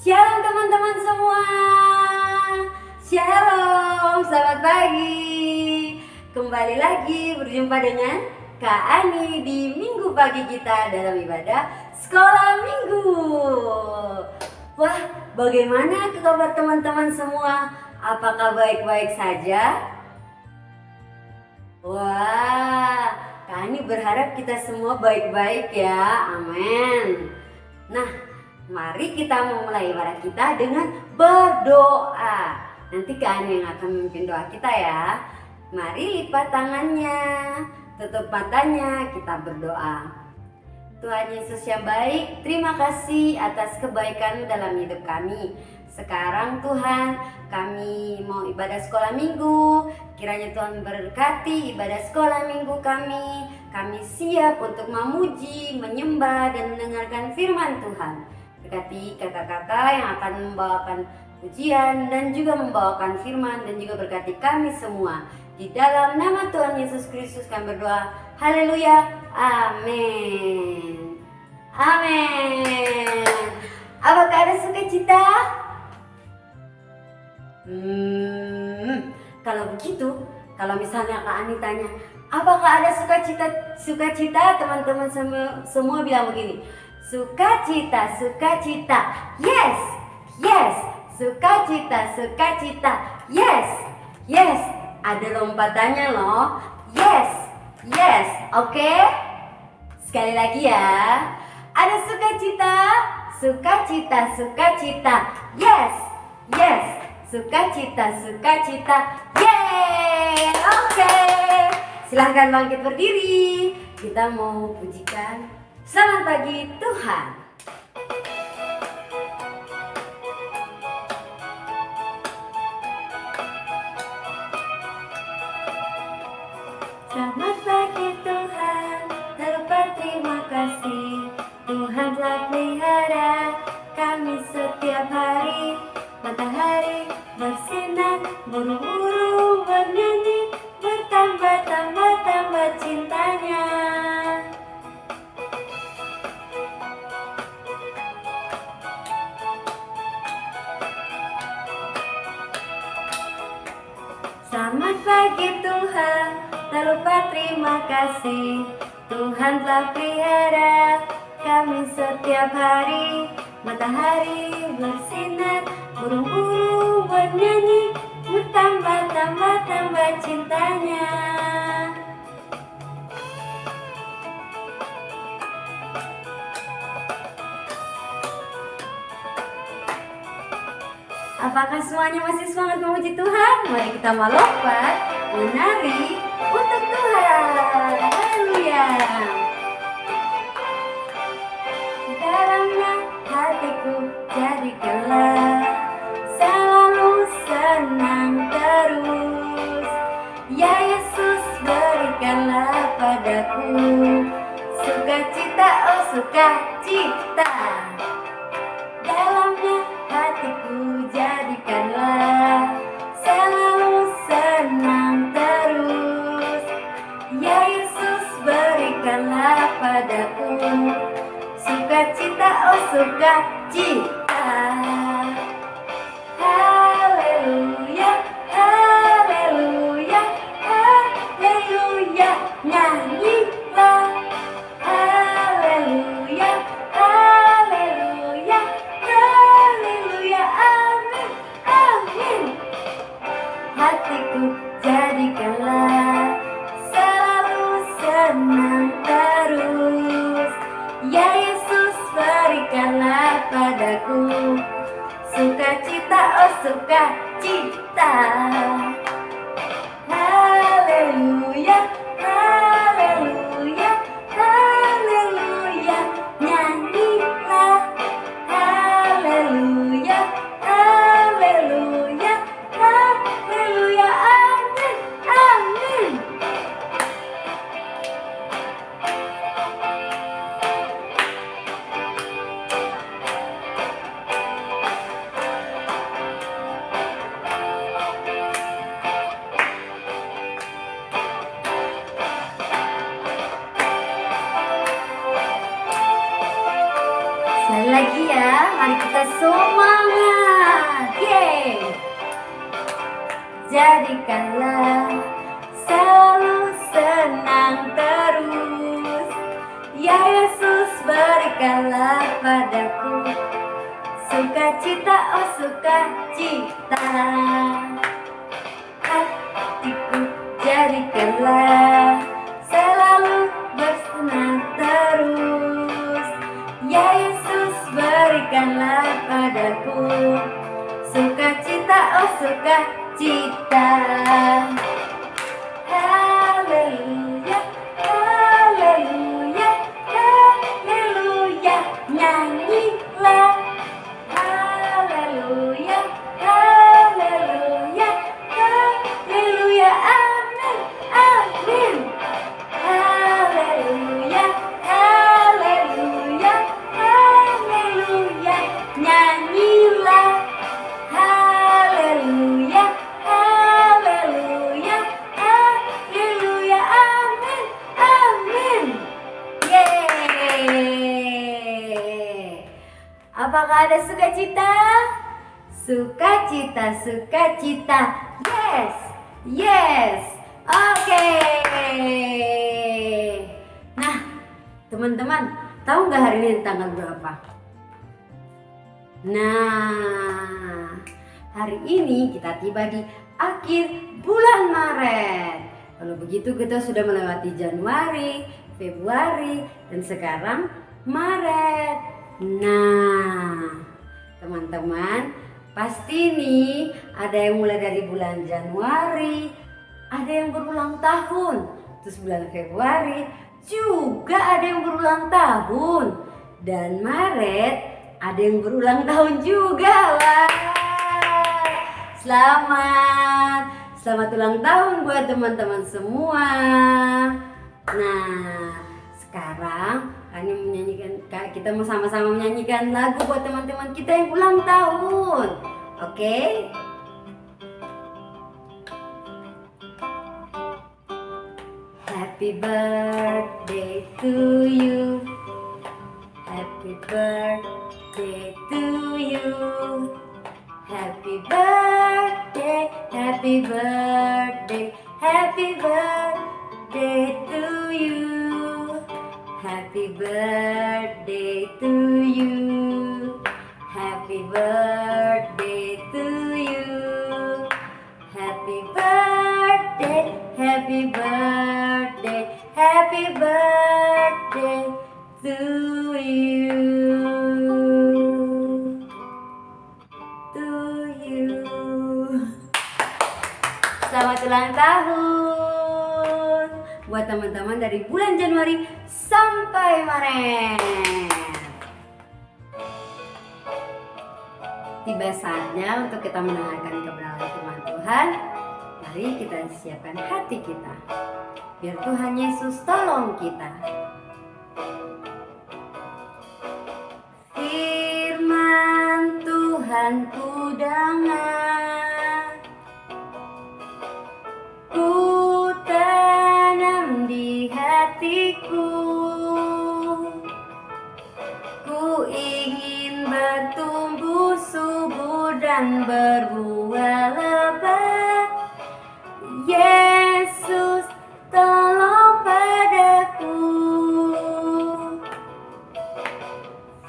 Shalom teman-teman semua. Shalom, selamat pagi. Kembali lagi berjumpa dengan Kak Ani di minggu pagi kita dalam ibadah sekolah minggu. Wah, bagaimana kabar teman-teman semua? Apakah baik-baik saja? Wah, Kak Ani berharap kita semua baik-baik ya. Amin. Nah, mari kita memulai ibadah kita dengan berdoa. Nanti Kak Ani yang akan memimpin doa kita ya. Mari lipat tangannya, tutup matanya, kita berdoa. Tuhan Yesus yang baik, terima kasih atas kebaikan dalam hidup kami. Sekarang Tuhan, kami mau ibadah sekolah minggu. Kiranya Tuhan berkati ibadah sekolah minggu kami. Kami siap untuk memuji, menyembah, dan mendengarkan firman Tuhan. Berkati kakak-kakak yang akan membawakan pujian dan juga membawakan firman, dan juga berkati kami semua. Di dalam nama Tuhan Yesus Kristus kami berdoa. Haleluya. Amin. Amin. Apakah ada sukacita? Kalau begitu, kalau misalnya Kak Ani tanya, apakah ada sukacita? Teman-teman semua bilang begini. Sukacita, sukacita, yes, yes, sukacita, sukacita, yes, yes. Ada lompatannya loh, yes, yes, oke? Sekali lagi ya, ada sukacita, sukacita, sukacita, yes, yes, sukacita, sukacita, yeay, oke. Silahkan bangkit berdiri, kita mau pujikan. Selamat pagi Tuhan. Selamat pagi Tuhan, terlupa terima kasih. Tuhan telah pelihara kami setiap hari. Matahari bersinar, burung-burung bernyanyi, bertambah-tambah cintanya. Selamat pagi Tuhan, tak lupa terima kasih. Tuhan telah pelihara kami setiap hari. Matahari bersinar, burung-burung bernyanyi, bertambah-tambah cintanya. Apakah semuanya masih semangat memuji Tuhan? Mari kita melompat, menari untuk Tuhan. Haleluya. Dalamnya hatiku jadikanlah selalu senang terus. Ya Yesus, berikanlah padaku sukacita, oh sukacita. Dalamnya hatiku jadikanlah selalu senang terus. Ya Yesus, berikanlah padaku sukacita, oh sukacita. Haleluya, haleluya, haleluya, nyanyilah. Haleluya, haleluya, haleluya, amin, amin. Hatiku jadikanlah selalu senang terus. Ya Yesus, berikanlah padaku sukacita, oh sukacita. Haleluya, haleluya, haleluya, nyanyilah. Haleluya, haleluya, haleluya, amin, amin. Sekali lagi ya, mari kita semangat. Yeay. Jadikanlah selalu senang terus, ya Yesus berikanlah padaku sukacita, oh sukacita. Hatiku jadikanlah selalu bersenang terus, ya Yesus berikanlah padaku sukacita, oh sukacita. Haleluya, haleluya, haleluya, nyanyilah. Haleluya, haleluya, haleluya, amin, amin. Haleluya, haleluya, haleluya, nyanyilah. Haleluya, haleluya, haleluya, amin, amin. Yeay. Apakah ada sukacita? Sukacita, sukacita. Yes, yes. Oke. Nah, teman-teman, tahu nggak hari ini tanggal berapa? Nah, hari ini kita tiba di akhir bulan Maret. Kalau begitu kita sudah melewati Januari, Februari, dan sekarang Maret. Nah, teman-teman, pasti nih ada yang mulai dari bulan Januari, ada yang berulang tahun. Terus bulan Februari juga ada yang berulang tahun. Dan Maret ada yang berulang tahun juga. Wah, selamat ulang tahun buat teman-teman semua. Nah, sekarang kita mau sama-sama menyanyikan lagu buat teman-teman kita yang ulang tahun. Oke? Happy birthday to you. Happy birthday to you. Happy birthday, happy birthday, happy birthday to you. Happy birthday to you. Happy birthday to you. Happy birthday, happy birthday, happy birthday to you. To you. Selamat ulang tahun buat teman-teman dari bulan Januari sampai Maret. Tiba saatnya untuk kita mendengarkan kebenaran firman Tuhan. Mari kita siapkan hati kita, biar Tuhan Yesus tolong kita. Firman Tuhan ku dengar, ku tanam di hatiku, ku ingin bertumbuh subur dan berbuah lebat. Yesus tolong padaku.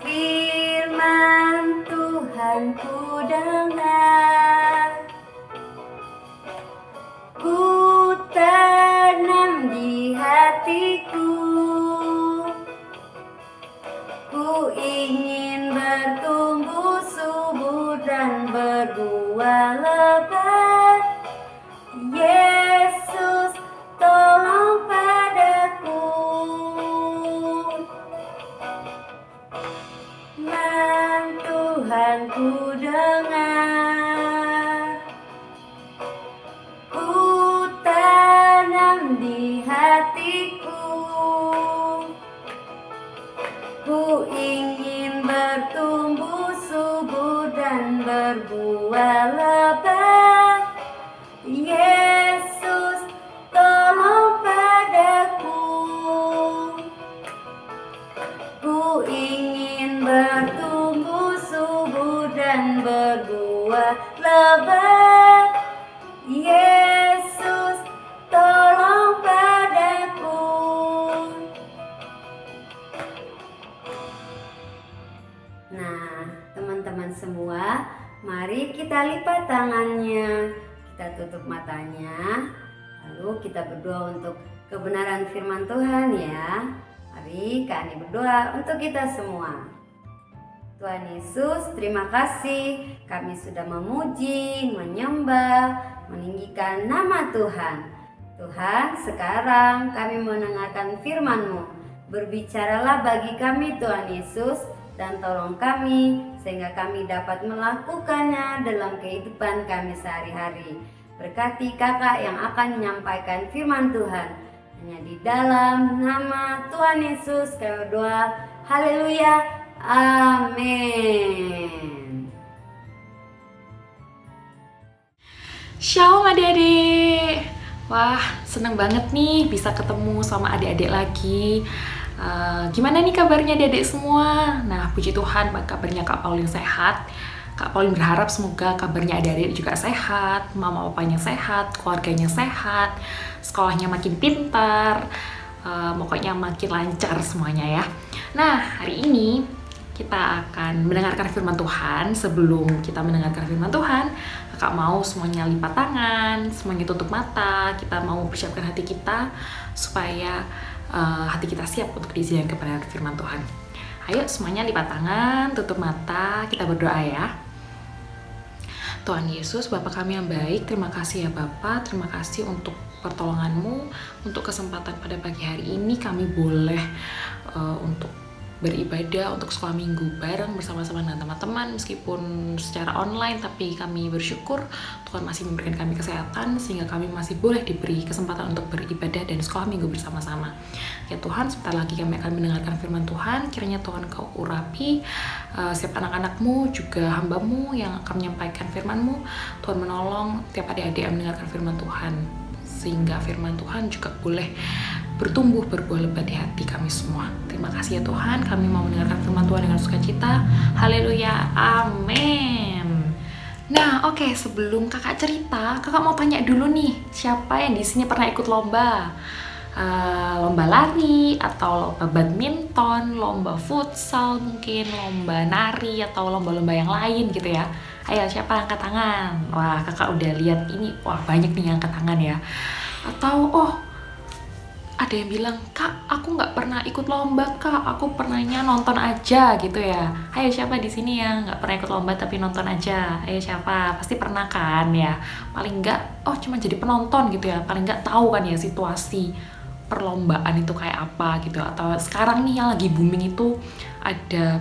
Firman Tuhan ku dengar, ku tanam di hatiku, ku ingin bertumbuh subur dan berbuah lebat. Yesus tolong padaku. Firman Tuhan ku dengar, ku tanam di hatiku, kita lipat tangannya, kita tutup matanya, lalu kita berdoa untuk kebenaran firman Tuhan ya. Mari Kak Ani berdoa untuk kita semua. Tuhan Yesus, terima kasih kami sudah memuji, menyembah, meninggikan nama Tuhan. Tuhan, sekarang kami mendengarkan firman-Mu. Berbicaralah bagi kami Tuhan Yesus, dan tolong kami sehingga kami dapat melakukannya dalam kehidupan kami sehari-hari. Berkati kakak yang akan menyampaikan firman Tuhan. Hanya di dalam nama Tuhan Yesus kami berdoa. Haleluya. Amin. Shalom adik-adik. Wah, seneng banget nih bisa ketemu sama adik-adik lagi. Gimana nih kabarnya adik-adik semua? Nah, puji Tuhan kabarnya Kak Pauline sehat. Kak Pauline berharap semoga kabarnya adik-adik juga sehat, mama papanya sehat, keluarganya sehat, sekolahnya makin pintar, pokoknya makin lancar semuanya ya. Nah, hari ini kita akan mendengarkan firman Tuhan. Sebelum kita mendengarkan firman Tuhan, Kakak mau semuanya lipat tangan, semuanya tutup mata. Kita mau persiapkan hati kita supaya hati kita siap untuk diizinkan kepada firman Tuhan. Ayo semuanya lipat tangan, tutup mata, kita berdoa ya. Tuhan Yesus, Bapa kami yang baik, terima kasih ya Bapa, terima kasih untuk pertolongan-Mu, untuk kesempatan pada pagi hari ini kami boleh untuk beribadah, untuk sekolah minggu bareng bersama-sama dengan teman-teman meskipun secara online, tapi kami bersyukur Tuhan masih memberikan kami kesehatan sehingga kami masih boleh diberi kesempatan untuk beribadah dan sekolah minggu bersama-sama. Ya Tuhan, sebentar lagi kami akan mendengarkan firman Tuhan. Kiranya Tuhan Kau urapi setiap anak-anak-Mu, juga hamba-Mu yang akan menyampaikan firman-Mu. Tuhan menolong tiap adik-adik yang mendengarkan firman Tuhan, sehingga firman Tuhan juga boleh bertumbuh berbuah lebat di hati kami semua. Terima kasih ya Tuhan, kami mau mendengarkan firman Tuhan dengan sukacita. Haleluya, amin. Nah, oke, sebelum kakak cerita, kakak mau tanya dulu nih, siapa yang di sini pernah ikut lomba? Lomba lari, atau lomba badminton, lomba futsal mungkin, lomba nari, atau lomba-lomba yang lain gitu ya. Ayo, siapa angkat tangan? Wah, kakak udah lihat ini, wah banyak nih yang angkat tangan ya. Atau, ada yang bilang, Kak, aku nggak pernah ikut lomba, Kak, aku pernahnya nonton aja gitu ya. Ayo siapa di sini yang nggak pernah ikut lomba tapi nonton aja? Ayo siapa? Pasti pernah kan ya. Paling nggak, cuma jadi penonton gitu ya. Paling nggak tahu kan ya situasi perlombaan itu kayak apa gitu. Atau sekarang nih yang lagi booming itu ada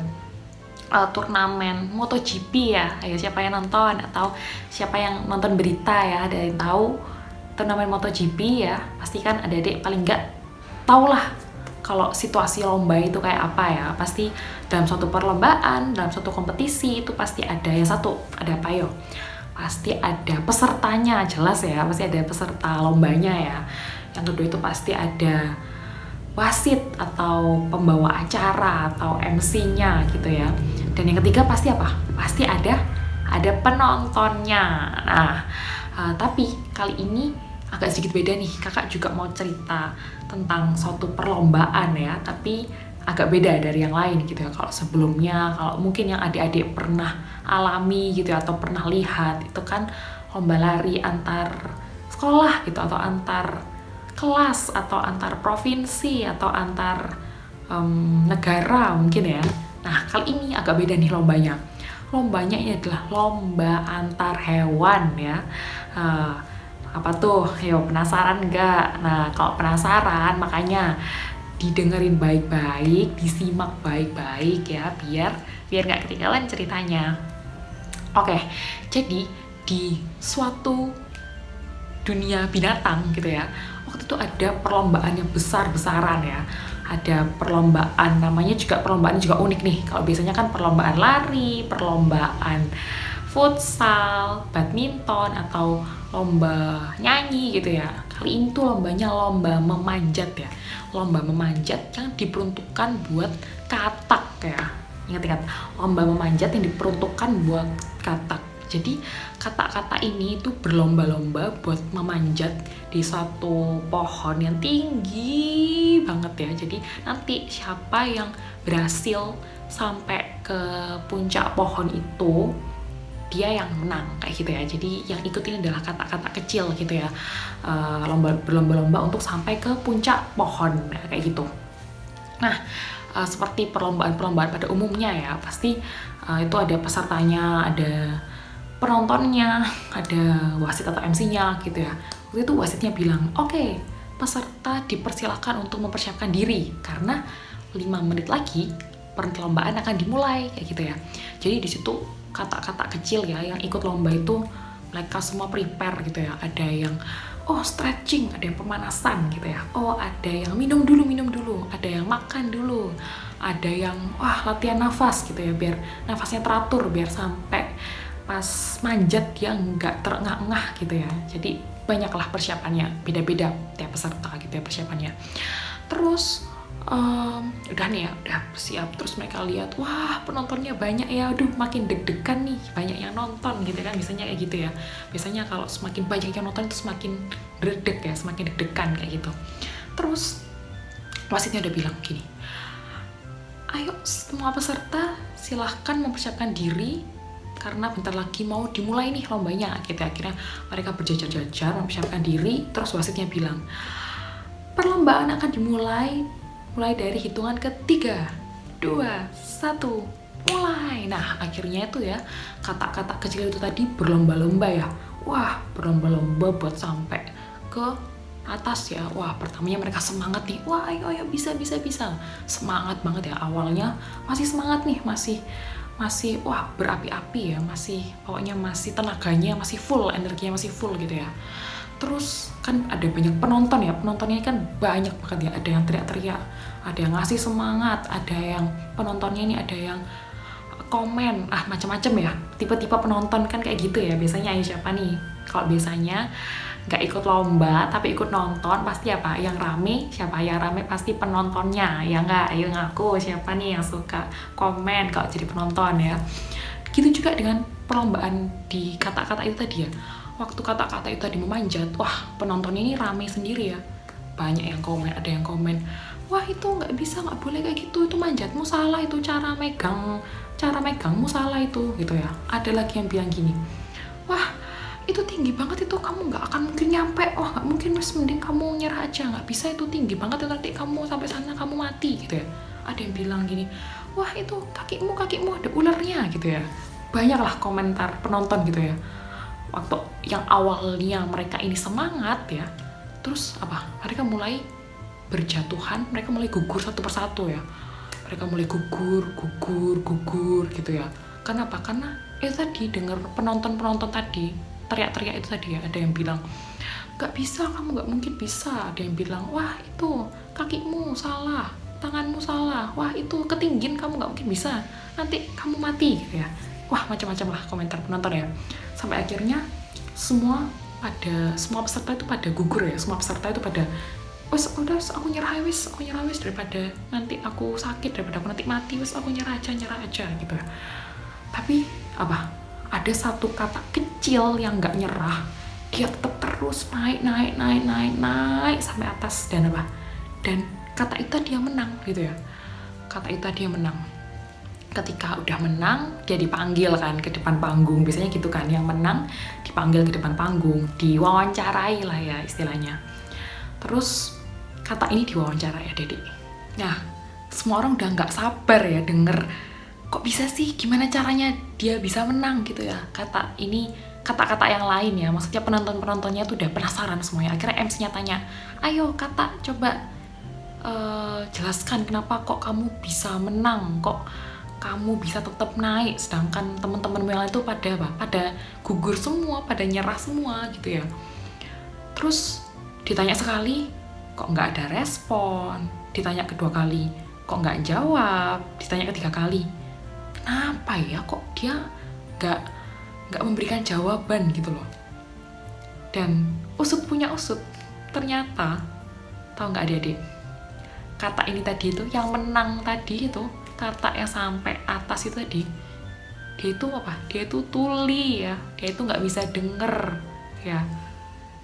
turnamen MotoGP ya. Ayo siapa yang nonton? Atau siapa yang nonton berita ya? Ada yang tahu turnamen MotoGP ya, pasti kan adik-adik paling nggak tau lah kalau situasi lomba itu kayak apa ya. Pasti dalam suatu perlombaan, dalam suatu kompetisi itu pasti ada yang satu, ada apa yo? Pasti ada pesertanya, jelas ya, pasti ada peserta lombanya ya. Yang kedua itu pasti ada wasit atau pembawa acara atau MC-nya gitu ya. Dan yang ketiga pasti apa? Pasti ada penontonnya. Nah, tapi kali ini agak sedikit beda nih, kakak juga mau cerita tentang suatu perlombaan ya, tapi agak beda dari yang lain gitu ya. Kalau sebelumnya, kalau mungkin yang adik-adik pernah alami gitu ya, atau pernah lihat, itu kan lomba lari antar sekolah gitu, atau antar kelas, atau antar provinsi, atau antar negara mungkin ya. Nah, kali ini agak beda nih lombanya. Lombanya ini adalah lomba antar hewan ya. Apa tuh? Yo, penasaran nggak? Nah, kalau penasaran makanya didengerin baik-baik, disimak baik-baik ya, biar nggak ketinggalan ceritanya. Oke, jadi di suatu dunia binatang gitu ya, waktu itu ada perlombaan yang besar-besaran ya. Ada perlombaan, namanya juga perlombaan juga unik nih. Kalau biasanya kan perlombaan lari, perlombaan futsal, badminton, atau lomba nyanyi gitu ya. Kali ini tuh lombanya lomba memanjat ya. Lomba memanjat yang diperuntukkan buat katak ya. Ingat-ingat, lomba memanjat yang diperuntukkan buat katak. Jadi katak-katak ini tuh berlomba-lomba buat memanjat di satu pohon yang tinggi banget ya. Jadi nanti siapa yang berhasil sampai ke puncak pohon itu, dia yang menang kayak gitu ya. Jadi yang ikut ini adalah kata-kata kecil gitu ya, berlomba-lomba untuk sampai ke puncak pohon kayak gitu. Nah, seperti perlombaan-perlombaan pada umumnya ya, pasti itu ada pesertanya, ada penontonnya, ada wasit atau MC-nya gitu ya. Waktu itu wasitnya bilang, oke, peserta dipersilakan untuk mempersiapkan diri karena 5 menit lagi perlombaan akan dimulai kayak gitu ya. Jadi di situ kata-kata kecil ya yang ikut lomba itu mereka semua prepare gitu ya. Ada yang stretching, ada yang pemanasan gitu ya. Ada yang minum dulu, ada yang makan dulu, ada yang latihan nafas gitu ya biar nafasnya teratur, biar sampai pas manjat dia nggak terengah-engah gitu ya. Jadi banyaklah persiapannya, beda-beda tiap peserta gitu ya persiapannya. Terus udah nih ya, udah siap, terus mereka lihat, wah penontonnya banyak ya, aduh makin deg-degan nih, banyak yang nonton gitu kan, biasanya kayak gitu ya. Biasanya kalau semakin banyak yang nonton itu semakin deg-deg ya, semakin deg-degan kayak gitu. Terus wasitnya udah bilang gini, ayo semua peserta silahkan mempersiapkan diri karena bentar lagi mau dimulai nih lombanya gitu. Akhirnya mereka berjajar-jajar mempersiapkan diri. Terus wasitnya bilang, perlombaan akan dimulai mulai dari hitungan ke-3, 2, 1, mulai. Nah akhirnya itu ya kata-kata kecil itu tadi berlomba-lomba ya. Wah berlomba-lomba buat sampai ke atas ya. Wah pertamanya mereka semangat nih, wah ayo bisa. Semangat banget ya, awalnya masih semangat nih, masih wah berapi-api ya, pokoknya masih tenaganya masih full, energinya masih full gitu ya. Terus kan ada banyak penonton ya, penontonnya kan banyak banget ya, ada yang teriak-teriak, ada yang ngasih semangat, ada yang penontonnya ini ada yang komen, macam-macam ya, tipe-tipe penonton kan kayak gitu ya. Biasanya siapa nih? Kalau biasanya nggak ikut lomba tapi ikut nonton pasti apa? Yang rame, siapa yang rame pasti penontonnya, ya nggak? Ayo ngaku siapa nih yang suka komen kalau jadi penonton ya. Gitu juga dengan perlombaan di kata-kata itu tadi ya. Waktu kata-kata itu tadi memanjat, wah penontonnya ini rame sendiri ya. Banyak yang komen, ada yang komen, wah itu nggak bisa, nggak boleh kayak gitu, itu manjatmu salah, itu cara megangmu salah itu gitu ya. Ada lagi yang bilang gini, wah itu tinggi banget, itu kamu nggak akan mungkin nyampe, wah nggak mungkin, mas mending kamu nyerah aja, nggak bisa, itu tinggi banget, itu nanti kamu sampai sana kamu mati gitu ya. Ada yang bilang gini, wah itu kakimu ada ularnya gitu ya. Banyaklah komentar penonton gitu ya. Waktu yang awalnya mereka ini semangat ya, terus mereka mulai berjatuhan, mereka mulai gugur satu persatu ya. Mereka mulai gugur gitu ya. Kenapa? Karena itu tadi dengar penonton tadi teriak-teriak itu tadi ya. Ada yang bilang, gak bisa, kamu gak mungkin bisa. Ada yang bilang, wah itu kakimu salah, tanganmu salah, wah itu ketinggian, kamu gak mungkin bisa, nanti kamu mati gitu ya. Wah macam-macam lah komentar penonton ya. Sampai akhirnya semua peserta itu pada gugur ya. Semua peserta itu pada udah aku nyerah wis daripada nanti aku sakit, daripada aku nanti mati, wis aku nyerah aja gitu ya. Tapi ada satu kata kecil yang nggak nyerah, dia tetap terus naik sampai atas, dan kata itu dia menang gitu ya. Kata itu dia menang. Ketika udah menang, dia dipanggil kan ke depan panggung. Biasanya gitu kan, yang menang dipanggil ke depan panggung, diwawancarai lah ya istilahnya. Terus kata ini diwawancara ya Dedek. Nah, semua orang udah nggak sabar ya denger, kok bisa sih, gimana caranya dia bisa menang gitu ya. Kata-kata yang lain ya, maksudnya penontonnya tuh udah penasaran semuanya. Akhirnya MC-nya tanya, ayo Kata coba jelaskan kenapa kok kamu bisa menang, kok kamu bisa tetap naik, sedangkan teman-temanmu yang lain itu pada gugur semua, pada nyerah semua gitu ya. Terus ditanya sekali, kok nggak ada respon. Ditanya kedua kali, kok nggak jawab. Ditanya ketiga kali, kenapa ya kok dia nggak memberikan jawaban gitu loh. Dan usut punya usut, ternyata tahu nggak adik-adik, kata ini tadi itu yang menang tadi itu, kata yang sampai atas itu tadi, dia itu dia itu tuli ya, dia itu nggak bisa denger ya.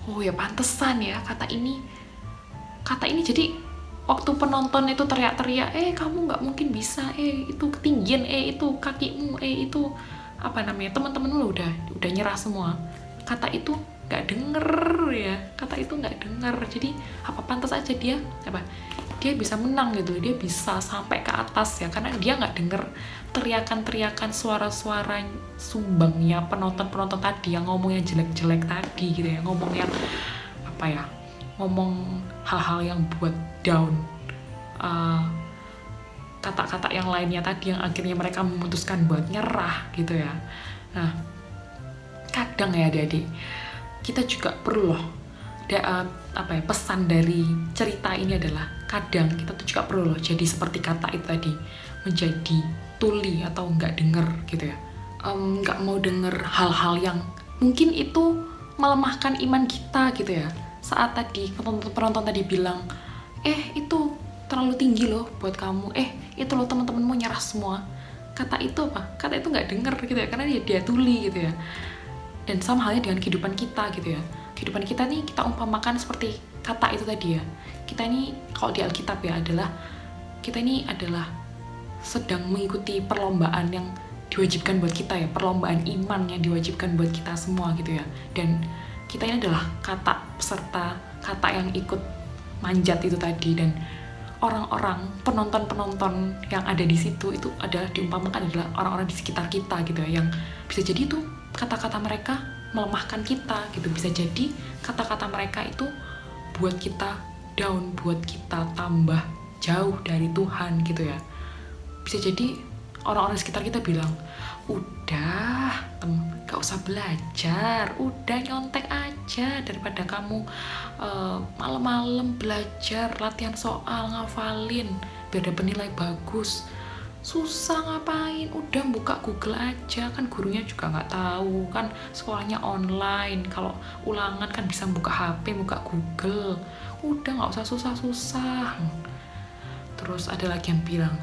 Oh ya pantesan ya kata ini jadi waktu penonton itu teriak-teriak, kamu nggak mungkin bisa, itu ketinggian, itu kakimu, itu teman-teman lu udah nyerah semua, kata itu nggak denger ya, kata itu nggak denger. Jadi apa pantas aja dia bisa menang gitu, dia bisa sampai ke atas ya, karena dia nggak denger teriakan-teriakan, suara-suara sumbangnya penonton tadi yang ngomongnya jelek-jelek tadi gitu ya, ngomong hal-hal yang buat down, kata-kata yang lainnya tadi yang akhirnya mereka memutuskan buat nyerah gitu ya. Nah, kadang ya adik-adik, kita juga perlu loh pesan dari cerita ini adalah kadang kita tuh juga perlu loh jadi seperti kata itu tadi, menjadi tuli atau nggak denger gitu ya, nggak mau denger hal-hal yang mungkin itu melemahkan iman kita gitu ya. Saat tadi penonton tadi bilang, itu terlalu tinggi loh buat kamu, itu loh teman-temanmu nyerah semua, kata itu nggak denger gitu ya, karena dia tuli gitu ya. Dan sama halnya dengan kehidupan kita gitu ya, kehidupan kita nih kita umpamakan seperti kata itu tadi ya. Kita ini kalau di Alkitab ya kita ini adalah sedang mengikuti perlombaan yang diwajibkan buat kita ya, perlombaan iman yang diwajibkan buat kita semua gitu ya. Dan kita ini adalah kata peserta kata yang ikut manjat itu tadi, dan orang-orang penonton yang ada di situ itu adalah diumpamakan adalah orang-orang di sekitar kita gitu ya, yang bisa jadi itu kata-kata mereka melemahkan kita gitu, bisa jadi kata-kata mereka itu buat kita down, buat kita tambah jauh dari Tuhan gitu ya. Bisa jadi orang-orang di sekitar kita bilang, udah gak usah belajar, udah nyontek aja, daripada kamu malam-malam belajar, latihan soal, ngafalin biar dapat nilai bagus. Susah ngapain, udah buka Google aja, kan gurunya juga nggak tahu, kan sekolahnya online, kalau ulangan kan bisa buka HP, buka Google, udah nggak usah susah-susah. Terus ada lagi yang bilang,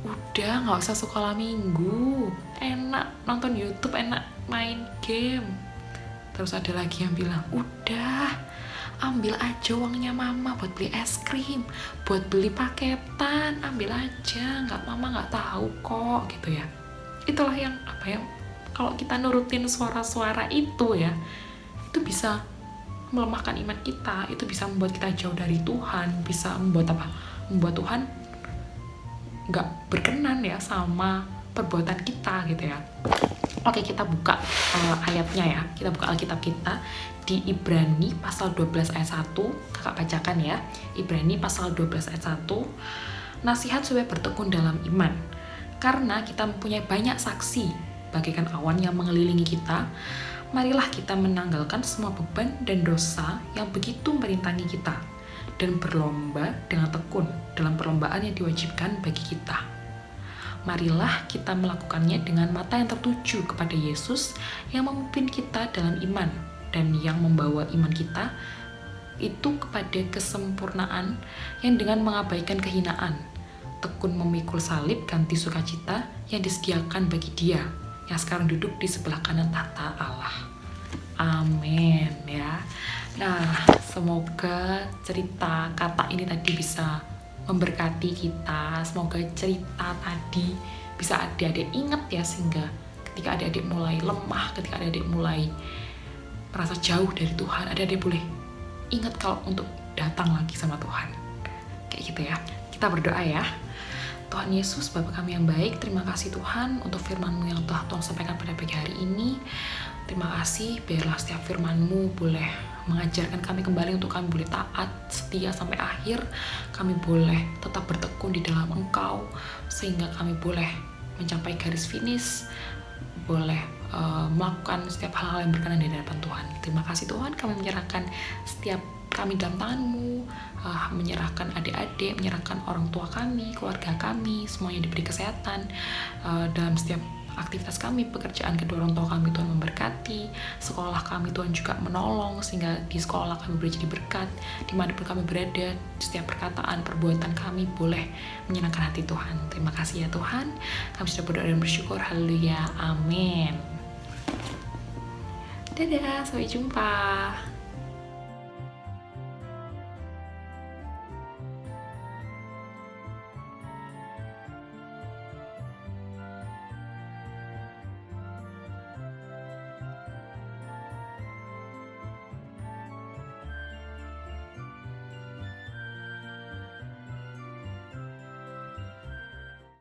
udah nggak usah sekolah minggu, enak nonton YouTube, enak main game. Terus ada lagi yang bilang, udah ambil aja uangnya mama buat beli es krim, buat beli paketan, ambil aja, mama nggak tahu kok gitu ya. Itulah yang kalau kita nurutin suara-suara itu ya, itu bisa melemahkan iman kita, itu bisa membuat kita jauh dari Tuhan, bisa membuat Tuhan nggak berkenan ya sama perbuatan kita gitu ya. Oke, kita buka ayatnya ya, kita buka Alkitab kita di Ibrani pasal 12 ayat 1, kakak bacakan ya. Ibrani pasal 12 ayat 1, nasihat supaya bertekun dalam iman, karena kita mempunyai banyak saksi bagaikan awan yang mengelilingi kita. Marilah kita menanggalkan semua beban dan dosa yang begitu merintangi kita, dan berlomba dengan tekun dalam perlombaan yang diwajibkan bagi kita. Marilah kita melakukannya dengan mata yang tertuju kepada Yesus yang memimpin kita dalam iman, dan yang membawa iman kita itu kepada kesempurnaan, yang dengan mengabaikan kehinaan, tekun memikul salib ganti sukacita yang disediakan bagi Dia yang sekarang duduk di sebelah kanan tahta Allah. Amin ya. Nah, semoga cerita kata ini tadi bisa memberkati kita. Semoga cerita tadi bisa adik-adik ingat ya, sehingga ketika adik-adik mulai lemah, ketika adik-adik mulai merasa jauh dari Tuhan, adik-adik boleh ingat kalau untuk datang lagi sama Tuhan. Kayak gitu ya. Kita berdoa ya. Tuhan Yesus, Bapa kami yang baik, terima kasih Tuhan untuk firman-Mu yang telah Tuhan sampaikan pada pagi hari ini. Terima kasih, biarlah setiap firman-Mu boleh mengajarkan kami kembali untuk kami boleh taat, setia sampai akhir. Kami boleh tetap bertekun di dalam Engkau, sehingga kami boleh mencapai garis finish, boleh melakukan setiap hal-hal yang berkenan di hadapan Tuhan. Terima kasih Tuhan, kami menyerahkan setiap kami dalam tangan-Mu, menyerahkan adik-adik, menyerahkan orang tua kami, keluarga kami, semuanya diberi kesehatan dalam setiap aktivitas kami, pekerjaan kedua orang tua kami Tuhan memberkati, sekolah kami Tuhan juga menolong, sehingga di sekolah kami boleh jadi berkat, dimanapun kami berada, setiap perkataan, perbuatan kami boleh menyenangkan hati Tuhan. Terima kasih ya Tuhan, kami sudah berdoa dan bersyukur, haleluya, amin. Dadah, sampai jumpa.